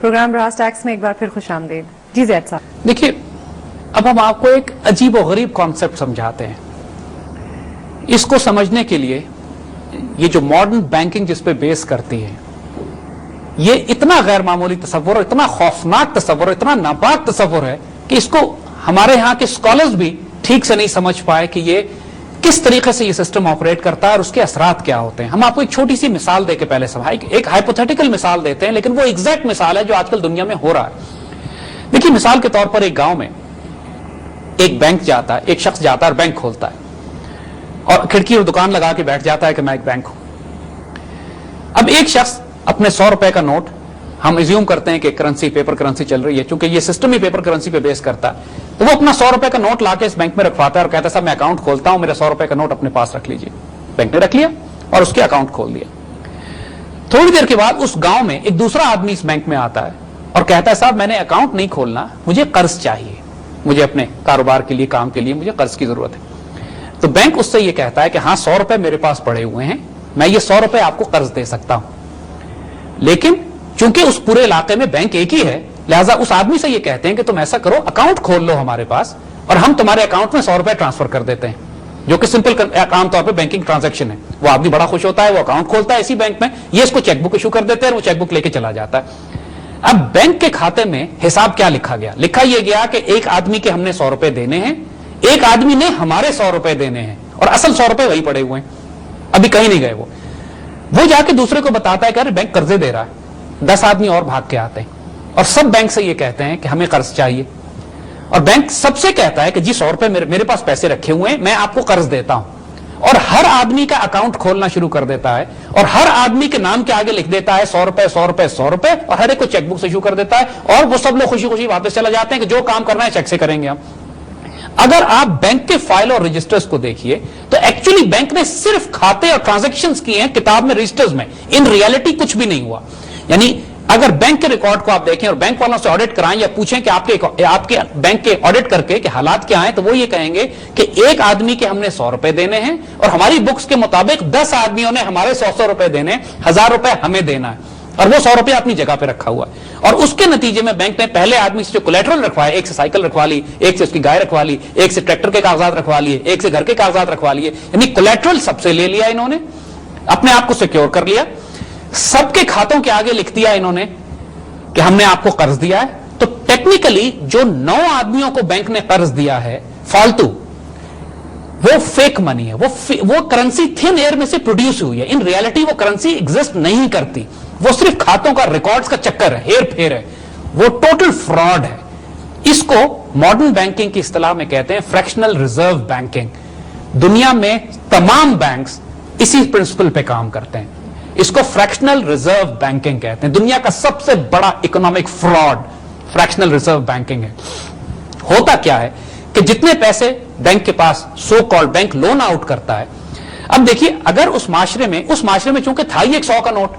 Programme brass tax میں ایک بار پھر خوش آمدید. جی زید صاحب. دیکھیے اب ہم آپ کو ایک عجیب و غریب کانسیپٹ سمجھاتے ہیں. اس کو سمجھنے کے لیے یہ جو ماڈرن بینکنگ جس پہ بیس کرتی ہے یہ اتنا غیر معمولی تصور، اتنا خوفناک تصور، اتنا ناپاک تصور ہے کہ اس کو ہمارے ہاں کے اسکالرز بھی ٹھیک سے نہیں سمجھ پائے کہ یہ کس طریقے سے یہ سسٹم آپریٹ کرتا ہے اور اس کے اثرات کیا ہوتے ہیں. ہم آپ کو ایک چھوٹی سی مثال دے کے پہلے ایک ہائپوتھیٹیکل مثال دیتے ہیں، لیکن وہ ایگزیکٹ مثال ہے جو آج کل دنیا میں ہو رہا ہے. دیکھیے مثال کے طور پر ایک گاؤں میں ایک بینک جاتا ہے، ایک شخص جاتا ہے اور بینک کھولتا ہے اور کھڑکی اور دکان لگا کے بیٹھ جاتا ہے کہ میں ایک بینک ہوں. اب ایک شخص اپنے 100 روپے کا نوٹ، ہم ایزیوم کرتے ہیں کہ کرنسی پیپر کرنسی چل رہی ہے چونکہ یہ سسٹم ہی پیپر کرنسی پہ بیس کرتا ہے، تو وہ اپنا 100 روپے کا نوٹ لا کے اس بینک میں رکھواتا ہے اور کہتا ہے صاحب میں اکاؤنٹ کھولتا ہوں، میرا 100 روپے کا نوٹ اپنے پاس رکھ لیجیے. بینک نے رکھ لیا اور اس کے اکاؤنٹ کھول دیا. تھوڑی دیر کے بعد اس گاؤں میں ایک دوسرا آدمی اس بینک میں آتا ہے اور کہتا ہے صاحب میں نے اکاؤنٹ نہیں کھولنا، مجھے قرض چاہیے، مجھے اپنے کاروبار کے لیے کام کے لیے مجھے قرض کی ضرورت ہے. تو بینک اس سے یہ کہتا ہے کہ ہاں 100 روپے میرے پاس پڑے ہوئے ہیں، میں یہ 100 روپے آپ کو قرض دے سکتا ہوں، لیکن چونکہ اس پورے علاقے میں بینک ایک ہی ہے لہٰذا اس آدمی سے یہ کہتے ہیں کہ تم ایسا کرو اکاؤنٹ کھول لو ہمارے پاس اور ہم تمہارے اکاؤنٹ میں 100 روپے ٹرانسفر کر دیتے ہیں، جو کہ سمپل عام طور پہ بینکنگ ٹرانزیکشن ہے. وہ آدمی بڑا خوش ہوتا ہے، وہ اکاؤنٹ کھولتا ہے اسی بینک میں، یہ اس کو چیک بک ایشو کر دیتے ہیں اور وہ چیک بک لے کے چلا جاتا ہے. اب بینک کے کھاتے میں حساب کیا لکھا گیا؟ لکھا یہ گیا کہ ایک آدمی کے ہم نے 100 روپے دینے ہیں، ایک آدمی نے ہمارے 100 روپے دینے ہیں اور اصل 100 روپے وہی پڑے ہوئے ہیں، ابھی کہیں نہیں گئے. وہ جا کے دوسرے کو بتاتا ہے کہ ارے بینک قرضے دے رہا ہے. 10 آدمی اور بھاگ کے آتے ہیں اور سب بینک سے یہ کہتے ہیں کہ ہمیں قرض چاہیے اور بینک سب سے کہتا ہے کہ جی 100 روپے میرے پاس پیسے رکھے ہوئے ہیں، میں آپ کو قرض دیتا ہوں. اور ہر آدمی کا اکاؤنٹ کھولنا شروع کر دیتا ہے اور ہر آدمی کے نام کے آگے لکھ دیتا ہے 100 روپے 100 روپے 100 روپے اور ہر ایک کو چیک بک سے ایشو کر دیتا ہے اور وہ سب لوگ خوشی خوشی واپس چلا جاتے ہیں کہ جو کام کرنا ہے چیک سے کریں گے ہم. اگر آپ بینک کے فائل اور رجسٹرز کو دیکھیے تو ایکچولی بینک نے صرف کھاتے اور ٹرانزیکشنز کی ہیں کتاب میں رجسٹرز میں، ان ریالٹی کچھ بھی نہیں ہوا. یعنی اگر بینک کے ریکارڈ کو آپ دیکھیں اور بینک والوں سے آڈٹ کرائیں یا پوچھیں کہ آپ کے بینک کے آڈٹ کر کے کہ حالات کیا ہیں تو وہ یہ کہیں گے کہ ایک آدمی کے ہم نے 100 روپے دینے ہیں اور ہماری بکس کے مطابق 10 آدمیوں نے ہمارے 100 روپے دینے، 1000 روپے ہمیں دینا ہے اور وہ 100 روپے اپنی جگہ پہ رکھا ہوا ہے. اور اس کے نتیجے میں بینک نے پہلے آدمی سے جو کولیٹرل رکھوایا، ایک سے سائیکل رکھوا لی، ایک سے اس کی گائے رکھوا لی، ایک سے ٹریکٹر کے کاغذات رکھوا لیے، ایک سے گھر کے کاغذات رکھوا لیے، یعنی کولیٹرل سب سے لے لیا انہوں نے، اپنے آپ کو سیکیور کر لیا. سب کے کھاتوں کے آگے لکھ دیا انہوں نے کہ ہم نے آپ کو قرض دیا ہے. تو ٹیکنیکلی جو 9 آدمیوں کو بینک نے قرض دیا ہے فالتو، وہ فیک منی ہے، وہ کرنسی تھن ایئر میں سے پروڈیوس ہوئی ہے. ان ریالٹی وہ کرنسی ایگزسٹ نہیں کرتی، وہ صرف کھاتوں کا ریکارڈز کا چکر ہے، ہیر پھیر ہے، وہ ٹوٹل فراڈ ہے. اس کو ماڈرن بینکنگ کی اصطلاح میں کہتے ہیں فریکشنل ریزرو بینکنگ. دنیا میں تمام بینکس اسی پرنسپل پہ کام کرتے ہیں، اس کو فریکشنل ریزرو بینکنگ کہتے ہیں. دنیا کا سب سے بڑا economic fraud fractional reserve banking ہے. ہوتا کیا ہے کہ جتنے پیسے بینک کے پاس so called bank loan out کرتا ہے، اب دیکھیے اگر اس معاشرے میں چونکہ تھا ہی ایک 100 کا نوٹ،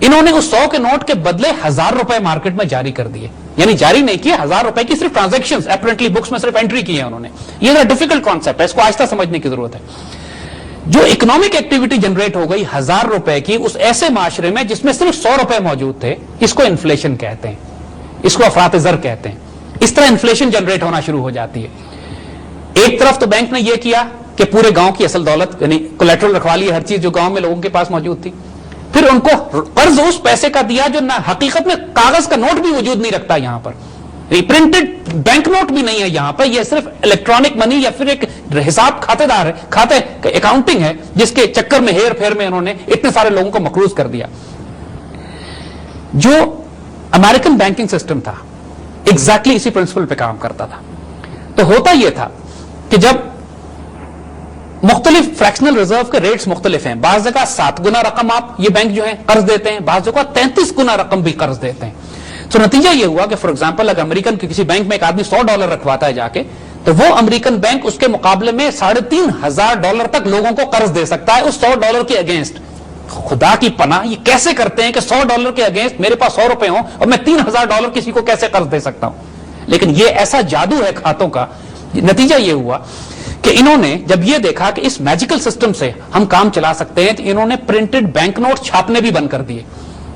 انہوں نے اس 100 کے نوٹ کے بدلے 1000 روپے مارکیٹ میں جاری کر دیے. یعنی جاری نہیں کیے، 1000 روپے کی صرف ٹرانزیکشنز اپیرنٹلی بکس میں صرف انٹری کی ہے انہوں نے. یہ ذرا ڈیفیکلٹ کانسیپٹ ہے، اس کو آہستہ سمجھنے کی ضرورت ہے. جو اکنامک ایکٹیویٹی جنریٹ ہو گئی 1000 روپے کی اس ایسے معاشرے میں جس میں صرف 100 روپے موجود تھے، اس کو انفلیشن کہتے ہیں، اس کو افراط زر کہتے ہیں. اس طرح انفلیشن جنریٹ ہونا شروع ہو جاتی ہے. ایک طرف تو بینک نے یہ کیا کہ پورے گاؤں کی اصل دولت یعنی کولیٹرل رکھوا لی، ہر چیز جو گاؤں میں لوگوں کے پاس موجود تھی، پھر ان کو قرض اس پیسے کا دیا جو نہ حقیقت میں کاغذ کا نوٹ بھی وجود نہیں رکھتا، یہاں پر پرنٹڈ بینک نوٹ بھی نہیں ہے، یہاں پر یہ صرف الیکٹرانک منی یا پھر ایک حساب کھاتے دار ہے، کھاتے اکاؤنٹنگ ہے جس کے چکر میں ہیر پھیر میں انہوں نے اتنے سارے لوگوں کو مقروض کر دیا. جو امریکن بینکنگ سسٹم تھا ایگزیکٹلی اسی پرنسپل پہ کام کرتا تھا. تو ہوتا یہ تھا کہ جب مختلف فریکشنل ریزرو کے ریٹس مختلف ہیں، بعض جگہ 7 گنا رقم آپ یہ بینک جو ہے قرض دیتے ہیں، بعض جگہ 33 گنا رقم بھی قرض دیتے ہیں. تو نتیجہ یہ ہوا کہ فار ایگزامپل اگر امریکن کے کسی بینک میں ایک آدمی $100 رکھواتا ہے جا کے، تو وہ امریکن بینک اس کے مقابلے میں $3500 تک لوگوں کو قرض دے سکتا ہے اس $100 کے اگینسٹ. خدا کی پناہ یہ کیسے کرتے ہیں کہ $100 کے اگینسٹ میرے پاس 100 روپے ہوں اور میں $3000 کسی کو کیسے قرض دے سکتا ہوں؟ لیکن یہ ایسا جادو ہے کھاتوں کا. نتیجہ یہ ہوا کہ انہوں نے جب یہ دیکھا کہ اس میجیکل سسٹم سے ہم کام چلا سکتے ہیں تو انہوں نے پرنٹڈ بینک نوٹ چھاپنے بھی بند کر دیے.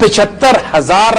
75,000